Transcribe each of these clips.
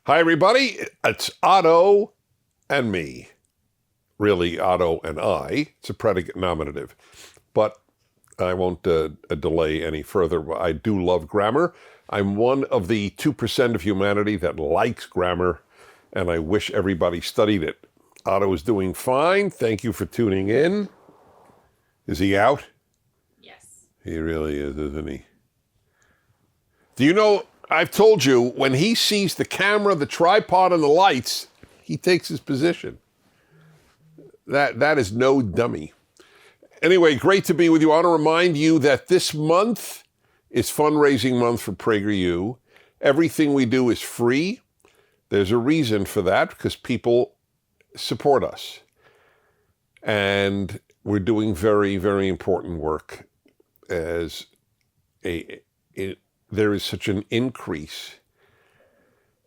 Hi, everybody. It's Otto and me. Really, Otto and I. It's a predicate nominative. But I won't delay any further. I do love grammar. I'm one of the 2% of humanity that likes grammar, and I wish everybody studied it. Otto is doing fine. Thank you for tuning in. Is he out? Yes. He really is, isn't he? Do you know, I've told you, when he sees the camera, the tripod, and the lights, he takes his position. That is no dummy. Anyway, great to be with you. I want to remind you that this month is fundraising month for PragerU. Everything we do is free. There's a reason for that, because people support us. And we're doing very, very important work as there is such an increase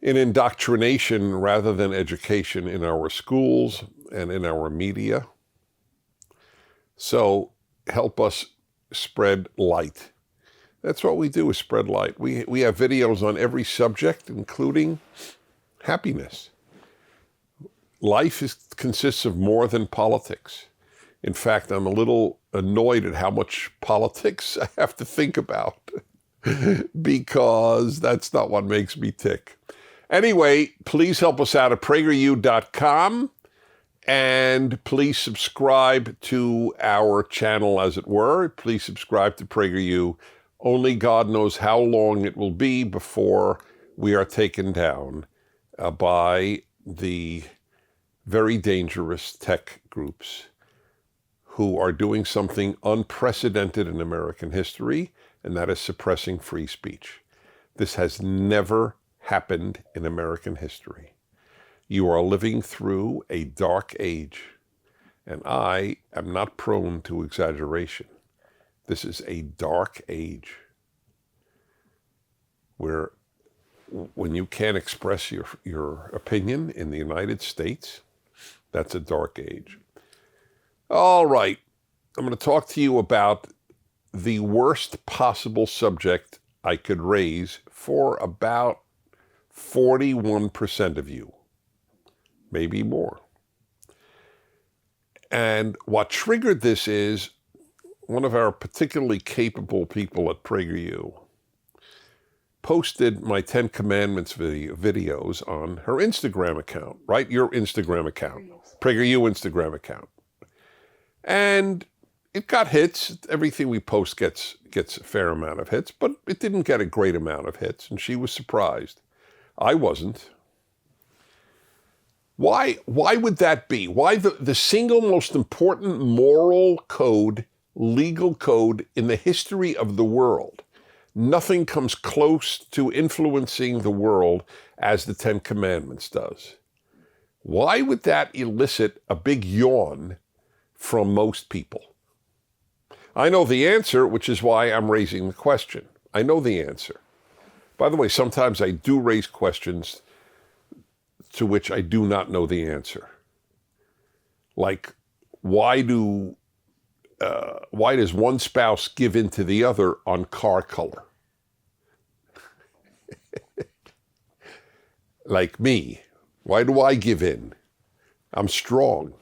in indoctrination rather than education in our schools and in our media. So help us spread light. That's what we do, is spread light. We have videos on every subject, including happiness. Life consists of more than politics. In fact, I'm a little annoyed at how much politics I have to think about because that's not what makes me tick. Anyway, please help us out at PragerU.com, and please subscribe to our channel, as it were. Please subscribe to PragerU. Only God knows how long it will be before we are taken down by the very dangerous tech groups who are doing something unprecedented in American history, and that is suppressing free speech. This has never happened in American history. You are living through a dark age, and I am not prone to exaggeration. This is a dark age where when you can't express your opinion in the United States, that's a dark age. All right, I'm going to talk to you about the worst possible subject I could raise for about 41% of you, maybe more. And what triggered this is one of our particularly capable people at PragerU posted my 10 Commandments videos on her Instagram account, right? Your Instagram account, PragerU Instagram account. And it got hits. Everything we post gets a fair amount of hits, but it didn't get a great amount of hits, and she was surprised. I wasn't. Why would that be? Why the single most important moral code, legal code in the history of the world? Nothing comes close to influencing the world as the 10 Commandments does. Why would that elicit a big yawn from most people? I know the answer, which is why I'm raising the question. I know the answer. By the way, sometimes I do raise questions to which I do not know the answer. Like, why does one spouse give in to the other on car color? Like me, why do I give in? I'm strong.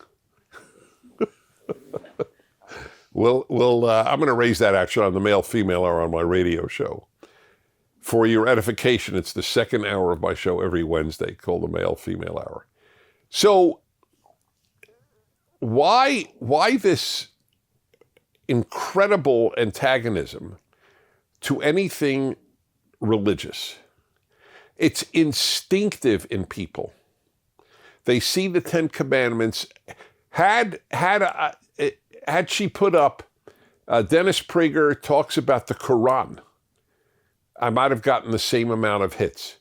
I'm going to raise that actually on the male-female hour on my radio show. For your edification, it's the second hour of my show every Wednesday called the male-female hour. So why this incredible antagonism to anything religious? It's instinctive in people. They see the 10 Commandments. Had she put up, Dennis Prager talks about the Quran, I might have gotten the same amount of hits.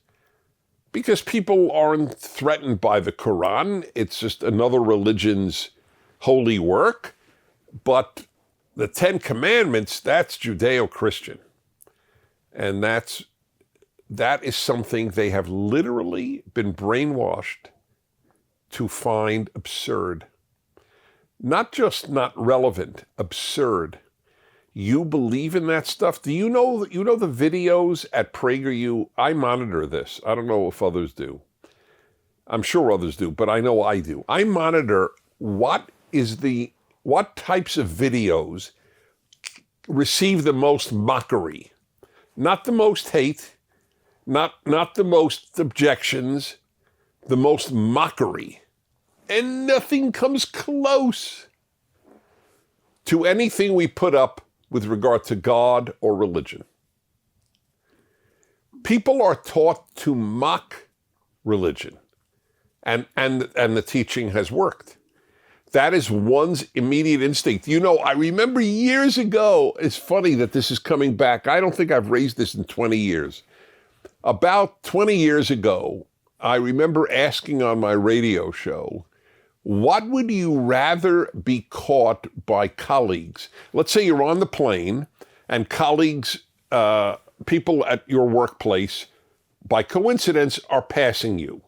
Because people aren't threatened by the Quran. It's just another religion's holy work. But the 10 Commandments, that's Judeo-Christian. And that is something they have literally been brainwashed to find absurd. Not just not relevant, absurd. You believe in that stuff? Do you know the videos at PragerU? I monitor this. I don't know if others do. I'm sure others do, but I know I do. I monitor what types of videos receive the most mockery, not the most hate, not the most objections, the most mockery. And nothing comes close to anything we put up with regard to God or religion. People are taught to mock religion, and the teaching has worked. That is one's immediate instinct. You know, I remember years ago, it's funny that this is coming back. I don't think I've raised this in 20 years. About 20 years ago, I remember asking on my radio show, what would you rather be caught by colleagues? Let's say you're on the plane and colleagues, people at your workplace, by coincidence, are passing you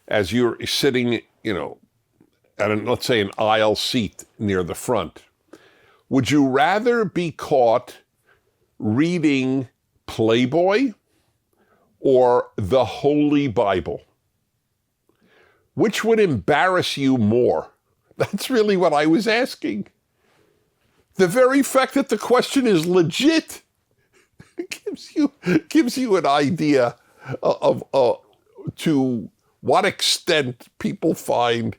as you're sitting, at let's say an aisle seat near the front. Would you rather be caught reading Playboy or the Holy Bible? Which would embarrass you more? That's really what I was asking. The very fact that the question is legit gives you an idea of to what extent people find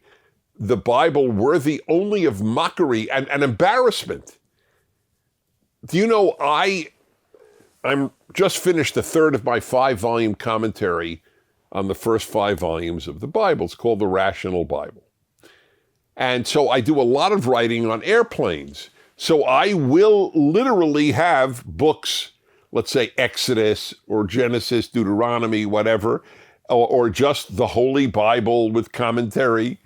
the Bible worthy only of mockery and embarrassment. Do you know, I'm just finished the third of my 5-volume commentary on the first 5 volumes of the Bible. It's called The Rational Bible. And so I do a lot of writing on airplanes. So I will literally have books, let's say Exodus or Genesis, Deuteronomy, whatever, or just the Holy Bible with commentary.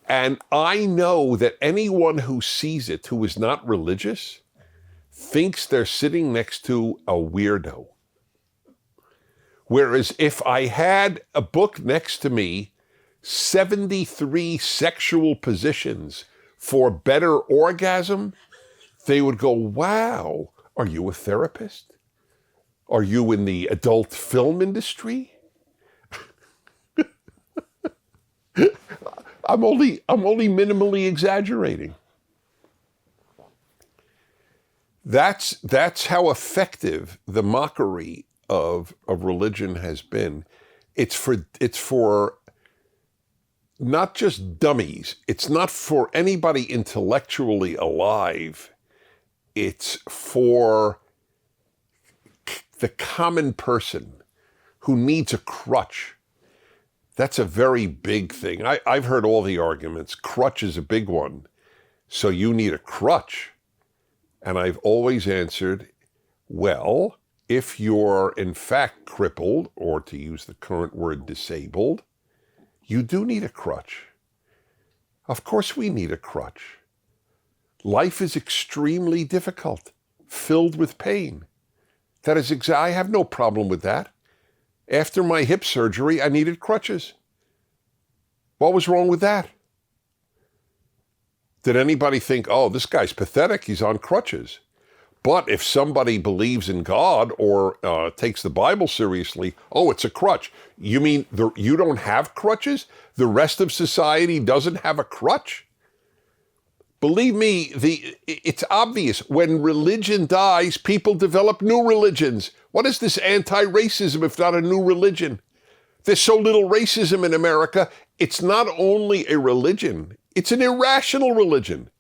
And I know that anyone who sees it who is not religious thinks they're sitting next to a weirdo. Whereas if I had a book next to me, 73 sexual positions for better orgasm, they would go, wow, are you a therapist? Are you in the adult film industry? I'm only minimally exaggerating. That's how effective the mockery of religion has been. It's for not just dummies. It's not for anybody intellectually alive. It's for the common person who needs a crutch. That's a very big thing. I've heard all the arguments. Crutch is a big one. So you need a crutch. And I've always answered, well, if you're in fact crippled, or to use the current word, disabled, you do need a crutch. Of course we need a crutch. Life is extremely difficult, filled with pain. I have no problem with that. After my hip surgery, I needed crutches. What was wrong with that? Did anybody think, oh, this guy's pathetic, he's on crutches? But if somebody believes in God or takes the Bible seriously, oh, it's a crutch. You mean you don't have crutches? The rest of society doesn't have a crutch? Believe me, it's obvious. When religion dies, people develop new religions. What is this anti-racism if not a new religion? There's so little racism in America. It's not only a religion, it's an irrational religion.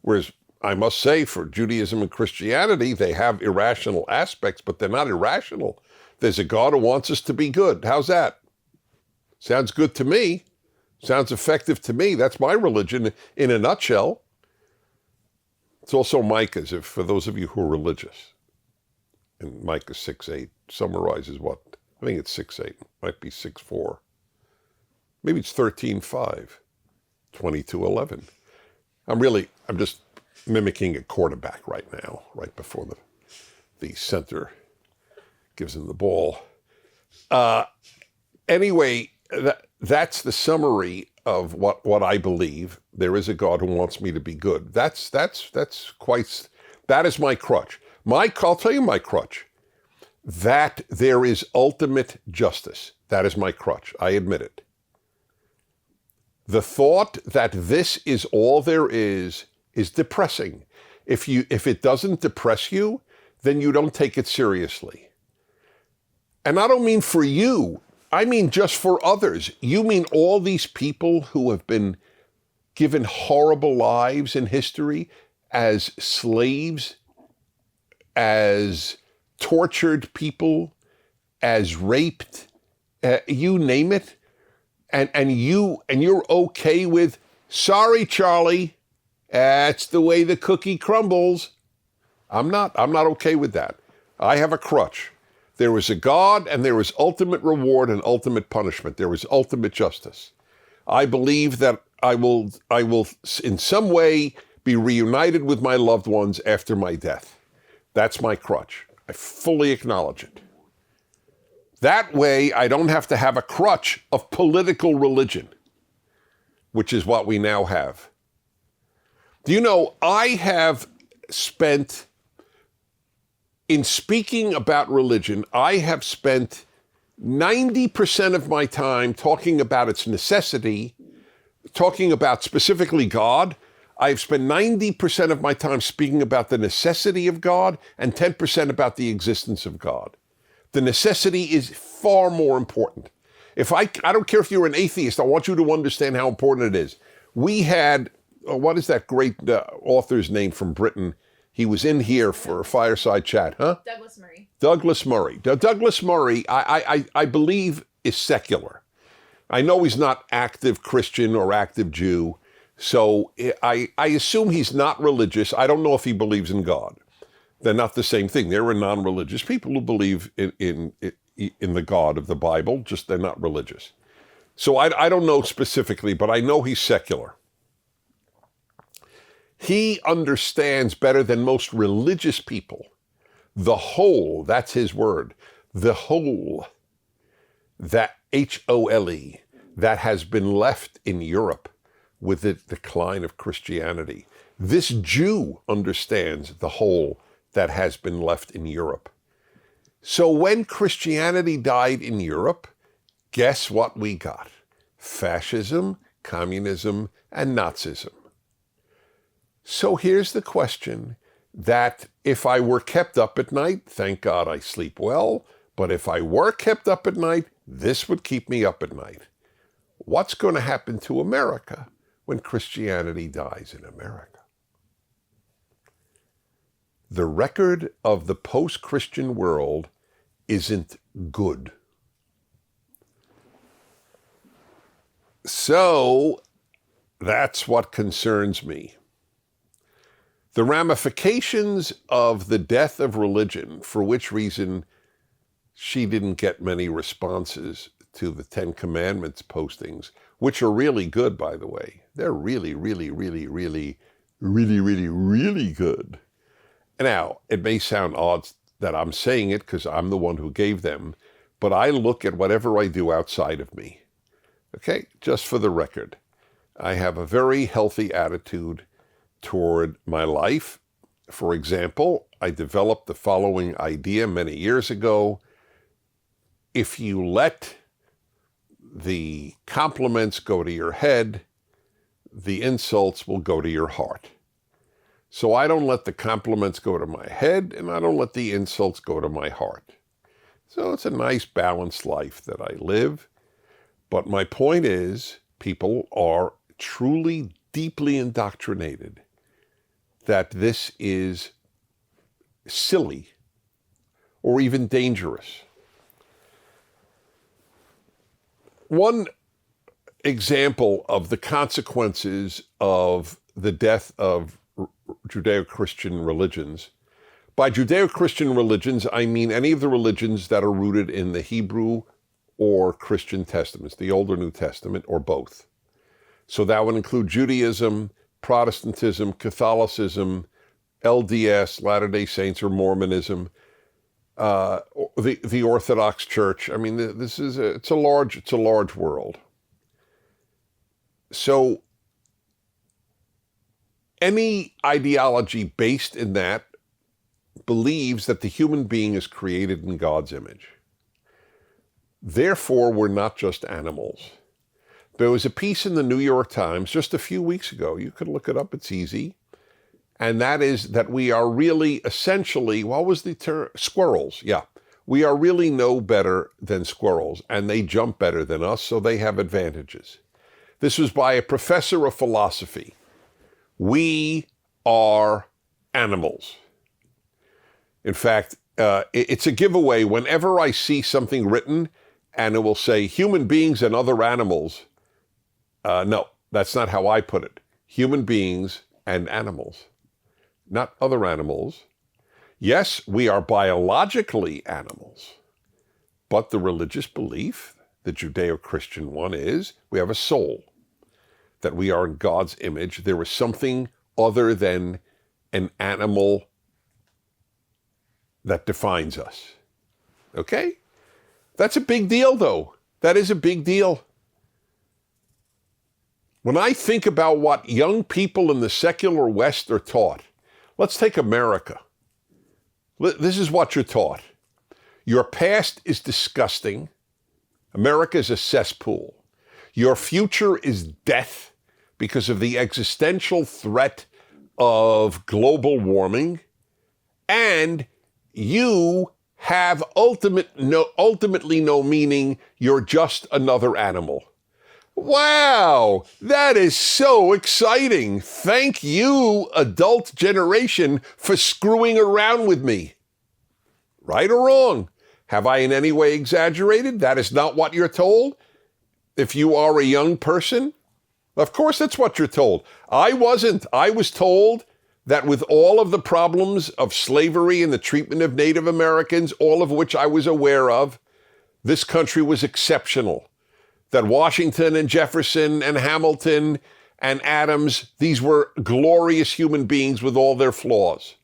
Whereas I must say for Judaism and Christianity, they have irrational aspects, but they're not irrational. There's a God who wants us to be good. How's that? Sounds good to me. Sounds effective to me. That's my religion in a nutshell. It's also Micah's, for those of you who are religious. And Micah 6:8 summarizes what? I think it's 6:8. Might be 6:4. Maybe it's 13:5. 22:11. I'm just mimicking a quarterback right now, right before the center gives him the ball. Anyway, that's the summary of what I believe. There is a God who wants me to be good. That is my crutch. I'll tell you my crutch. That there is ultimate justice. That is my crutch. I admit it. The thought that this is all there is depressing. If it doesn't depress you, then you don't take it seriously. And I don't mean for you, I mean just for others. You mean all these people who have been given horrible lives in history as slaves, as tortured people, as raped, you name it, and you're okay with, sorry, Charlie, that's the way the cookie crumbles. I'm not okay with that. I have a crutch. There is a God, and there is ultimate reward and ultimate punishment. There is ultimate justice. I believe that I will in some way be reunited with my loved ones after my death. That's my crutch. I fully acknowledge it. That way, I don't have to have a crutch of political religion, which is what we now have. Do you know, I have spent, in speaking about religion, I have spent 90% of my time talking about its necessity, talking about specifically God. I've spent 90% of my time speaking about the necessity of God and 10% about the existence of God. The necessity is far more important. I don't care if you're an atheist, I want you to understand how important it is. We had, what is that great author's name from Britain? He was in here for a fireside chat, huh? Douglas Murray. Douglas Murray. Douglas Murray, I believe, is secular. I know he's not active Christian or active Jew, so I assume he's not religious. I don't know if he believes in God. They're not the same thing. There are non-religious people who believe in the God of the Bible, just they're not religious. So I don't know specifically, but I know he's secular. He understands better than most religious people the whole, that's his word, the whole, that H-O-L-E, that has been left in Europe with the decline of Christianity. This Jew understands the whole that has been left in Europe. So when Christianity died in Europe, guess what we got? Fascism, communism, and Nazism. So here's the question that if I were kept up at night, thank God I sleep well, but if I were kept up at night, this would keep me up at night. What's going to happen to America when Christianity dies in America? The record of the post-Christian world isn't good. So that's what concerns me. The ramifications of the death of religion, for which reason she didn't get many responses to the Ten Commandments postings, which are really good, by the way. They're really, really, really, really, really, really, really good. Now, it may sound odd that I'm saying it because I'm the one who gave them, but I look at whatever I do outside of me. Okay, just for the record, I have a very healthy attitude toward my life. For example, I developed the following idea many years ago. If you let the compliments go to your head, the insults will go to your heart. So I don't let the compliments go to my head, and I don't let the insults go to my heart. So it's a nice balanced life that I live. But my point is, people are truly deeply indoctrinated that this is silly or even dangerous. One example of the consequences of the death of Judeo-Christian religions. By Judeo-Christian religions, I mean any of the religions that are rooted in the Hebrew or Christian testaments, the Old or New Testament, or both. So that would include Judaism, Protestantism, Catholicism, LDS, Latter-day Saints, or Mormonism, the Orthodox Church. I mean, it's a large world. So any ideology based in that believes that the human being is created in God's image. Therefore, we're not just animals. There was a piece in the New York Times just a few weeks ago. You could look it up. It's easy. And that is that we are really essentially, what was the term? Squirrels. Yeah. We are really no better than squirrels, and they jump better than us, so they have advantages. This was by a professor of philosophy. We are animals. In fact, it's a giveaway whenever I see something written and it will say human beings and other animals. No, that's not how I put it. Human beings and animals, not other animals. Yes, we are biologically animals, but the religious belief, the Judeo-Christian one, is we have a soul, that we are in God's image. There is something other than an animal that defines us. Okay? That's a big deal, though. That is a big deal. When I think about what young people in the secular West are taught, let's take America. This is what you're taught. Your past is disgusting. America is a cesspool. Your future is death because of the existential threat of global warming. And you have ultimately no meaning. You're just another animal. Wow, that is so exciting. Thank you, adult generation, for screwing around with me. Right or wrong? Have I in any way exaggerated? That is not what you're told. If you are a young person, of course that's what you're told. I wasn't. I was told that with all of the problems of slavery and the treatment of Native Americans, all of which I was aware of, this country was exceptional. That Washington and Jefferson and Hamilton and Adams, these were glorious human beings with all their flaws.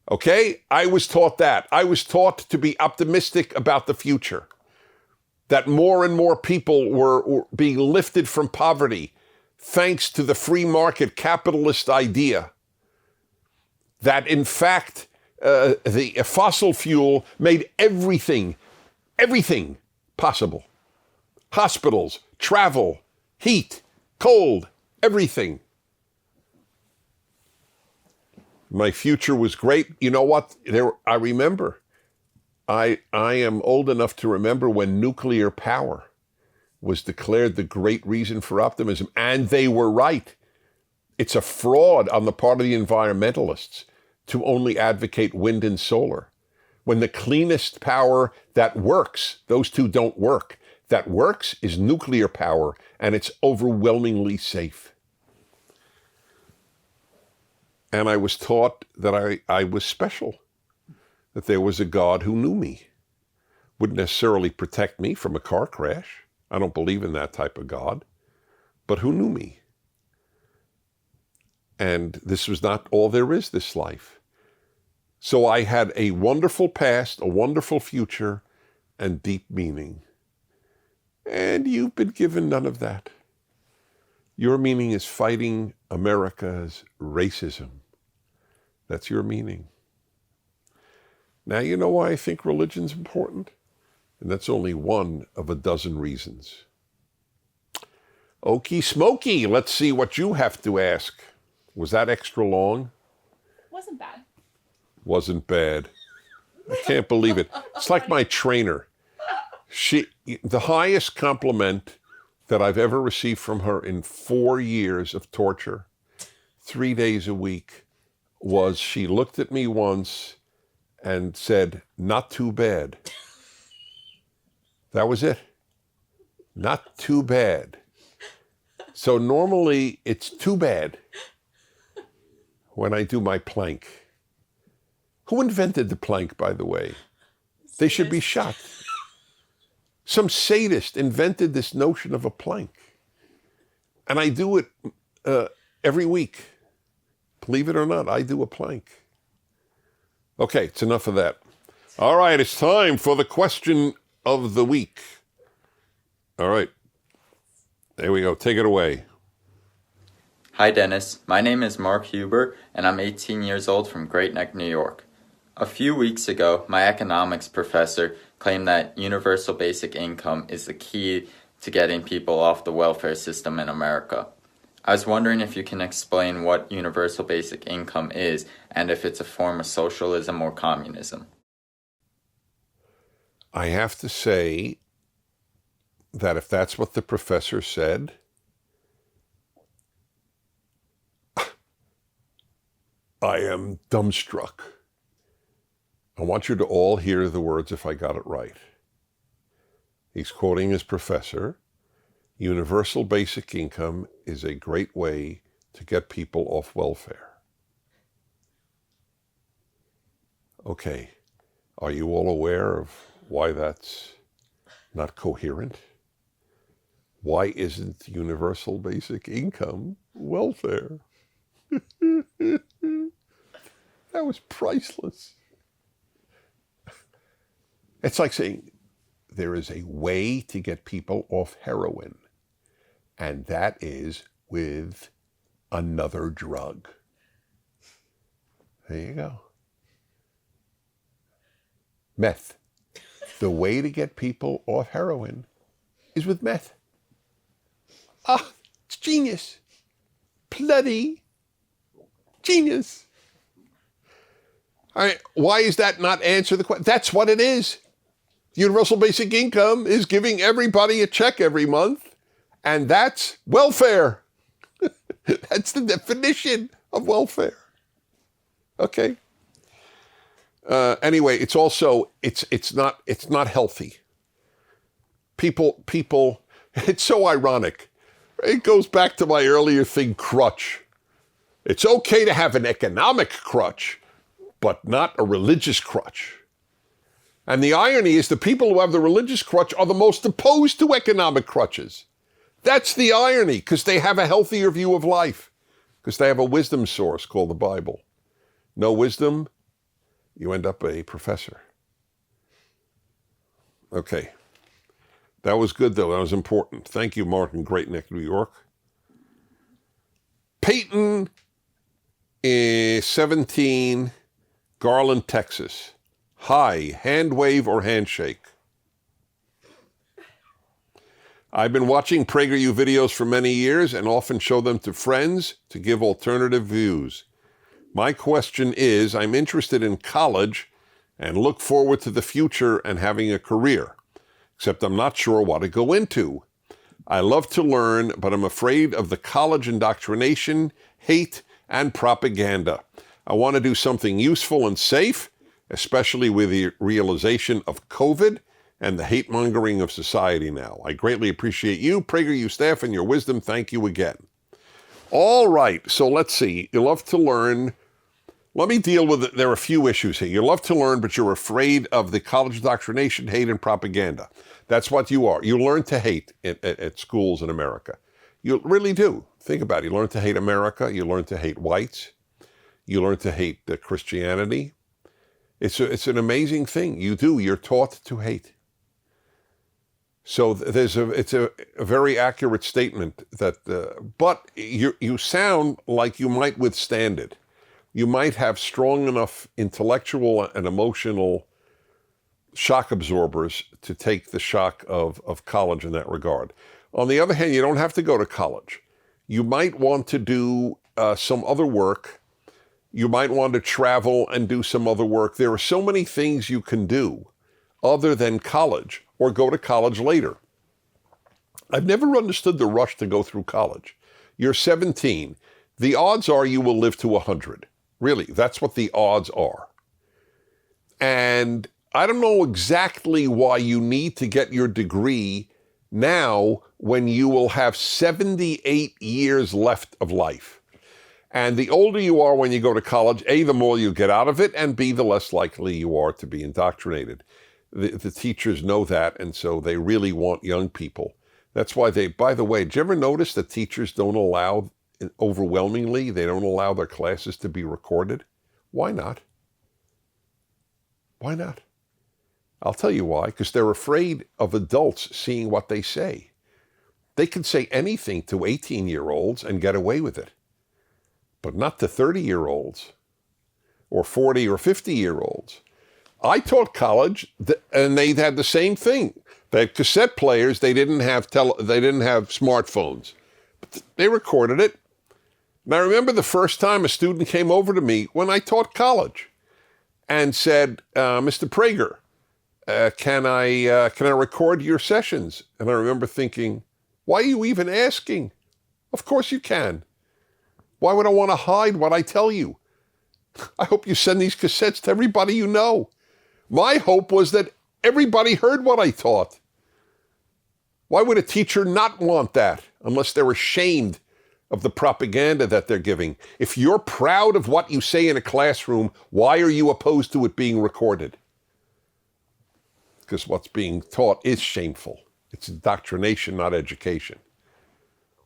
Okay? I was taught that. I was taught to be optimistic about the future. That more and more people were being lifted from poverty thanks to the free market capitalist idea. That in fact, the fossil fuel made everything possible. Hospitals, travel, heat, cold, everything. My future was great. You know what? I remember. I am old enough to remember when nuclear power was declared the great reason for optimism, and they were right. It's a fraud on the part of the environmentalists to only advocate wind and solar. When the cleanest power that works, those two don't work, that works is nuclear power, and it's overwhelmingly safe. And I was taught that I was special, that there was a God who knew me, wouldn't necessarily protect me from a car crash. I don't believe in that type of God, but who knew me. And this was not all there is, this life. So I had a wonderful past, a wonderful future, and deep meaning. And you've been given none of that. Your meaning is fighting America's racism. That's your meaning. Now you know why I think religion's important? And that's only one of a dozen reasons. Okie smoky, let's see what you have to ask. Was that extra long? Wasn't bad. Wasn't bad. I can't believe it. It's like my trainer. The highest compliment that I've ever received from her in 4 years of torture, 3 days a week, was she looked at me once and said, "Not too bad." That was it. Not too bad. So normally it's too bad when I do my plank. Who invented the plank, by the way? They should be shot. Some sadist invented this notion of a plank. And I do it every week. Believe it or not, I do a plank. Okay, it's enough of that. All right, it's time for the question of the week. All right. There we go. Take it away. Hi, Dennis. My name is Mark Huber, and I'm 18 years old from Great Neck, New York. A few weeks ago, my economics professor claimed that universal basic income is the key to getting people off the welfare system in America. I was wondering if you can explain what universal basic income is and if it's a form of socialism or communism. I have to say that if that's what the professor said, I am dumbstruck. I want you to all hear the words if I got it right. He's quoting his professor. Universal basic income is a great way to get people off welfare. Okay, are you all aware of why that's not coherent? Why isn't universal basic income welfare? That was priceless. It's like saying there is a way to get people off heroin, and that is with another drug. There you go. Meth. The way to get people off heroin is with meth. Ah, it's genius. Bloody genius. All right, why is that not answer the question? That's what it is. Universal basic income is giving everybody a check every month, and that's welfare. That's the definition of welfare. Okay. Anyway, it's also it's not healthy. People. It's so ironic. It goes back to my earlier thing, crutch. It's okay to have an economic crutch, but not a religious crutch. And the irony is the people who have the religious crutch are the most opposed to economic crutches. That's the irony, because they have a healthier view of life, because they have a wisdom source called the Bible. No wisdom, you end up a professor. Okay. That was good, though. That was important. Thank you, Mark in Great Neck, New York. Peyton is 17, Garland, Texas. Hi, hand wave or handshake? I've been watching PragerU videos for many years and often show them to friends to give alternative views. My question is, I'm interested in college and look forward to the future and having a career, except I'm not sure what to go into. I love to learn, but I'm afraid of the college indoctrination, hate, and propaganda. I want to do something useful and safe, especially with the realization of COVID and the hate-mongering of society now. I greatly appreciate you, PragerU staff, and your wisdom. Thank you again. All right, so let's see. You love to learn. Let me deal with it. There are a few issues here. You love to learn, but you're afraid of the college indoctrination, hate, and propaganda. That's what you are. You learn to hate at schools in America. You really do. Think about it. You learn to hate America. You learn to hate whites. You learn to hate Christianity. It's an amazing thing. You do. You're taught to hate. So it's a very accurate statement that, but you sound like you might withstand it. You might have strong enough intellectual and emotional shock absorbers to take the shock of college in that regard. On the other hand, you don't have to go to college. You might want to do some other work. You might want to travel and do some other work. There are so many things you can do other than college, or go to college later. I've never understood the rush to go through college. You're 17. The odds are you will live to 100. Really, that's what the odds are. And I don't know exactly why you need to get your degree now when you will have 78 years left of life. And the older you are when you go to college, A, the more you get out of it, and B, the less likely you are to be indoctrinated. The teachers know that, and so they really want young people. That's why by the way, did you ever notice that teachers don't allow, overwhelmingly, they don't allow their classes to be recorded? Why not? Why not? I'll tell you why, because they're afraid of adults seeing what they say. They can say anything to 18-year-olds and get away with it, but not to 30-year-olds or 40 or 50-year-olds. I taught college, and they had the same thing. They had cassette players. They didn't have smartphones. But they recorded it. And I remember the first time a student came over to me when I taught college and said, Mr. Prager, can I record your sessions? And I remember thinking, why are you even asking? Of course you can. Why would I want to hide what I tell you? I hope you send these cassettes to everybody you know. My hope was that everybody heard what I taught. Why would a teacher not want that unless they're ashamed of the propaganda that they're giving? If you're proud of what you say in a classroom, why are you opposed to it being recorded? Because what's being taught is shameful. It's indoctrination, not education.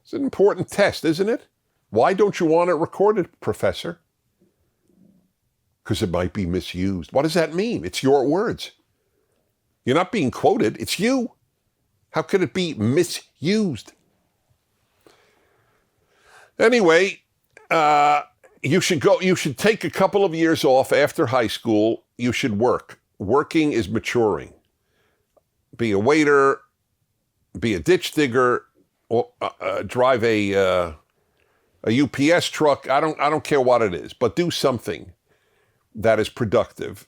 It's an important test, isn't it? Why don't you want it recorded, Professor? Because it might be misused. What does that mean? It's your words. You're not being quoted. It's you. How could it be misused? Anyway, you should take a couple of years off after high school. You should work. Working is maturing. Be a waiter, be a ditch digger, or drive a UPS truck. I don't care what it is, but do something that is productive.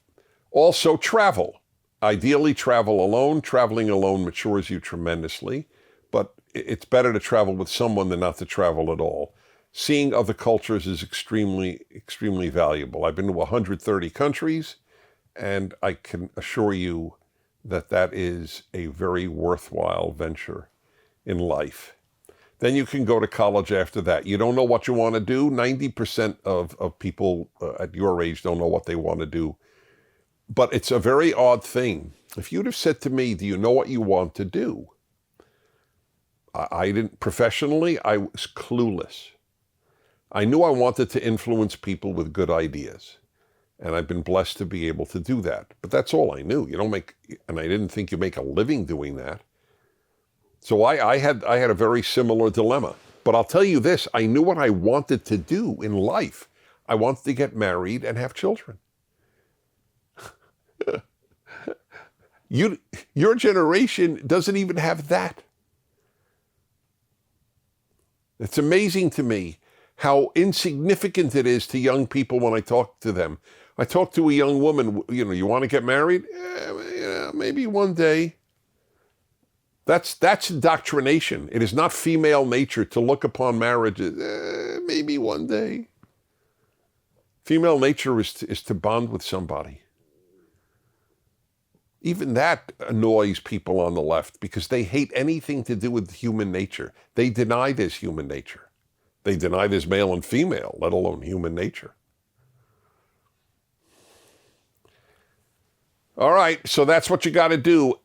Also travel. Ideally travel alone. Traveling alone matures you tremendously, but it's better to travel with someone than not to travel at all. Seeing other cultures is extremely, extremely valuable. I've been to 130 countries, and I can assure you that that is a very worthwhile venture in life. Then you can go to college after that. You don't know what you want to do. 90% of people at your age don't know what they want to do. But it's a very odd thing. If you'd have said to me, do you know what you want to do? I didn't, professionally, I was clueless. I knew I wanted to influence people with good ideas. And I've been blessed to be able to do that. But that's all I knew. And I didn't think you make a living doing that. So I had a very similar dilemma. But I'll tell you this, I knew what I wanted to do in life. I wanted to get married and have children. Your generation doesn't even have that. It's amazing to me how insignificant it is to young people when I talk to them. I talked to a young woman, you want to get married? Maybe one day. That's indoctrination. It is not female nature to look upon marriage as, maybe one day. Female nature is to bond with somebody. Even that annoys people on the left because they hate anything to do with human nature. They deny there's human nature. They deny there's male and female, let alone human nature. All right, so that's what you got to do.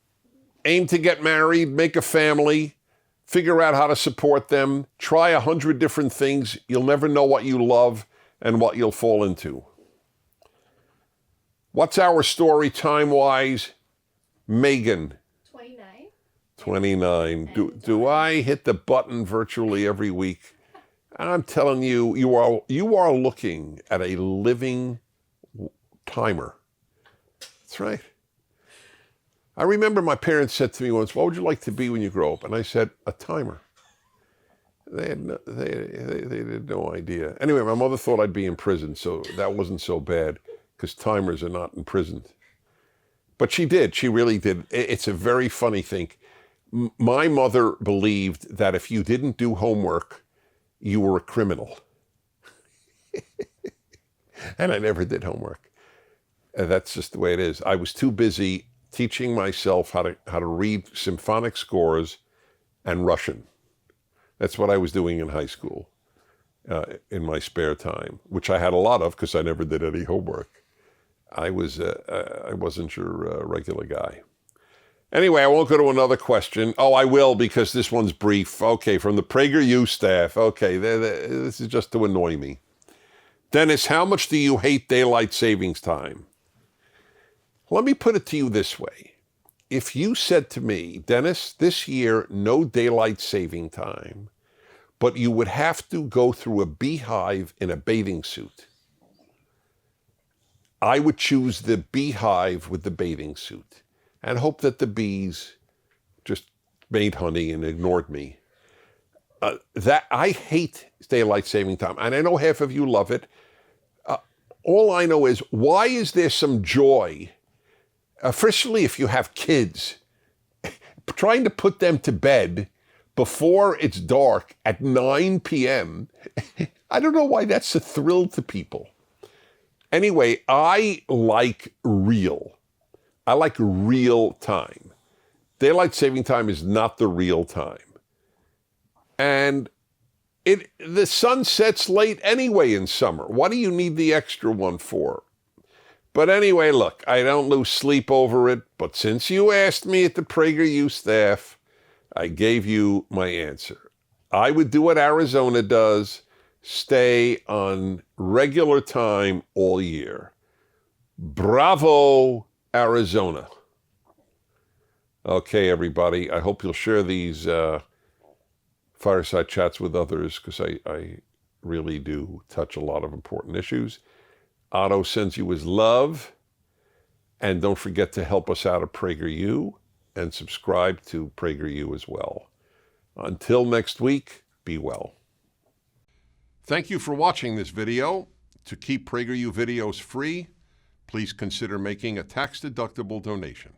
Aim to get married, make a family, figure out how to support them, try 100 different things. You'll never know what you love and what you'll fall into. What's our story time-wise? Megan. 29. 29. Do I hit the button virtually every week? I'm telling you, you are looking at a living timer. That's right. I remember my parents said to me once, what would you like to be when you grow up? And I said, a timer. They had no idea. Anyway, my mother thought I'd be in prison, so that wasn't so bad because timers are not imprisoned. But she did. She really did. It's a very funny thing. My mother believed that if you didn't do homework, you were a criminal. And I never did homework. That's just the way it is. I was too busy teaching myself how to read symphonic scores and Russian. That's what I was doing in high school in my spare time, which I had a lot of because I never did any homework. I wasn't your regular guy. Anyway, I won't go to another question. Oh, I will because this one's brief. Okay, from the PragerU staff. Okay, this is just to annoy me. Dennis, how much do you hate daylight savings time? Let me put it to you this way. If you said to me, Dennis, this year, no daylight saving time, but you would have to go through a beehive in a bathing suit, I would choose the beehive with the bathing suit and hope that the bees just made honey and ignored me. That I hate daylight saving time, and I know half of you love it. All I know is, why is there some joy, especially if you have kids, trying to put them to bed before it's dark at 9 p.m.? I don't know why that's a thrill to people. Anyway, I like real time. Daylight saving time is not the real time. And the sun sets late anyway in summer. What do you need the extra one for? But anyway, look, I don't lose sleep over it, but since you asked me at the PragerU staff, I gave you my answer. I would do what Arizona does, stay on regular time all year. Bravo, Arizona. Okay, everybody, I hope you'll share these fireside chats with others, because I really do touch a lot of important issues. Otto sends you his love. And don't forget to help us out at PragerU and subscribe to PragerU as well. Until next week, be well. Thank you for watching this video. To keep PragerU videos free, please consider making a tax-deductible donation.